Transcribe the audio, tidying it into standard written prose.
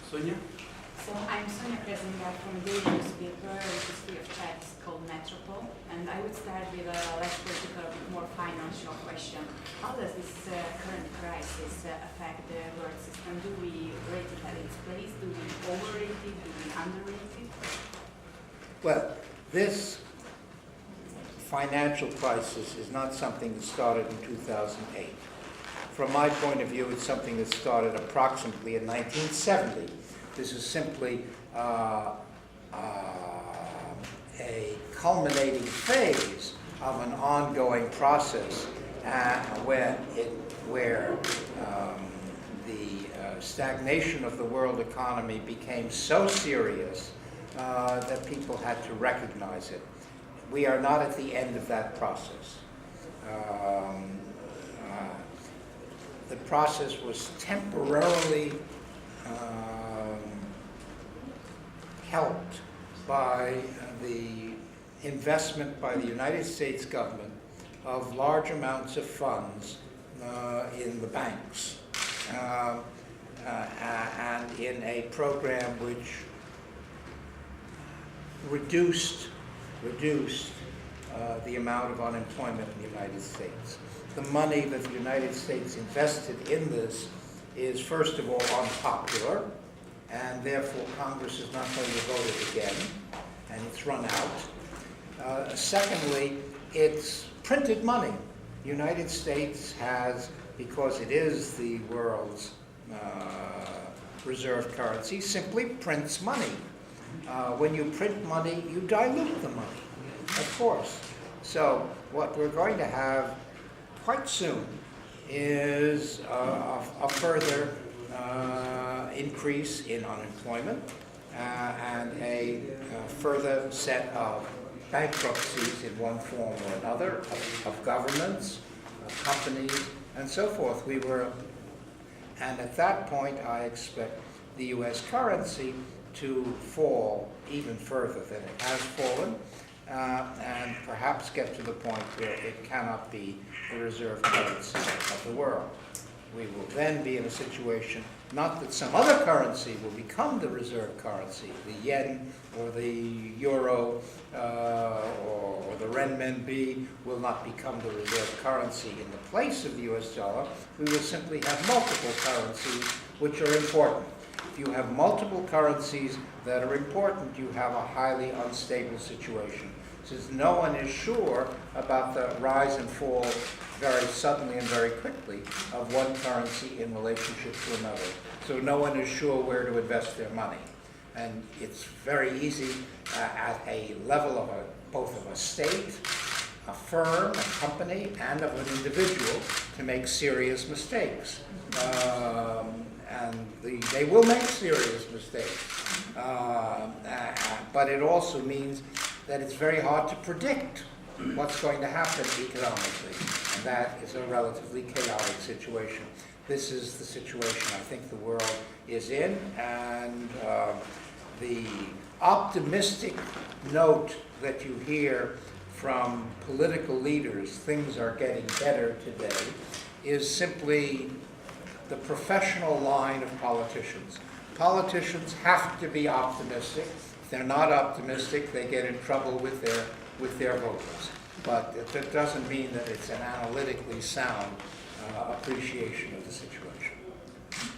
Sonia? So I'm Szonja Krezinger from a daily newspaper, which is free of charge, it's called Metropol. And I would start with a less political, more financial question. How does this current crisis affect the world system? Do we rate it at its place? Do we overrate it? Do we underrate it? Well, this financial crisis is not something that started in 2008. From my point of view, it's something that started approximately in 1970. This is simply a culminating phase of an ongoing process where the stagnation of the world economy became so serious that people had to recognize it. We are not at the end of that process. The process was temporarily helped by the investment by the United States government of large amounts of funds in the banks and in a program which reduced the amount of unemployment in the United States. The money that the United States invested in this is, first of all, unpopular, and therefore Congress is not going to vote it again, and it's run out. Secondly, it's printed money. The United States has, because it is the world's reserve currency, simply prints money. When you print money, you dilute the money, of course. So what we're going to have quite soon is a further increase in unemployment and a further set of bankruptcies in one form or another of governments, of companies, and so forth. And at that point, I expect the U.S. currency to fall even further than it has fallen, and perhaps get to the point where it cannot be the reserve currency of the world. We will then be in a situation, not that some other currency will become the reserve currency, the yen or the euro or the renminbi will not become the reserve currency in the place of the US dollar. We will simply have multiple currencies which are important. If you have multiple currencies that are important, you have a highly unstable situation. Since no one is sure about the rise and fall very suddenly and very quickly of one currency in relationship to another. So no one is sure where to invest their money. And it's very easy at a level of both of a state, a firm, a company, and of an individual to make serious mistakes. They will make serious mistakes. But it also means that it's very hard to predict what's going to happen economically. And that is a relatively chaotic situation. This is the situation I think the world is in, and the optimistic note that you hear from political leaders, things are getting better today, is simply the professional line of politicians. Politicians have to be optimistic. If they're not optimistic, they get in trouble with their voters. But that doesn't mean that it's an analytically sound appreciation of the situation.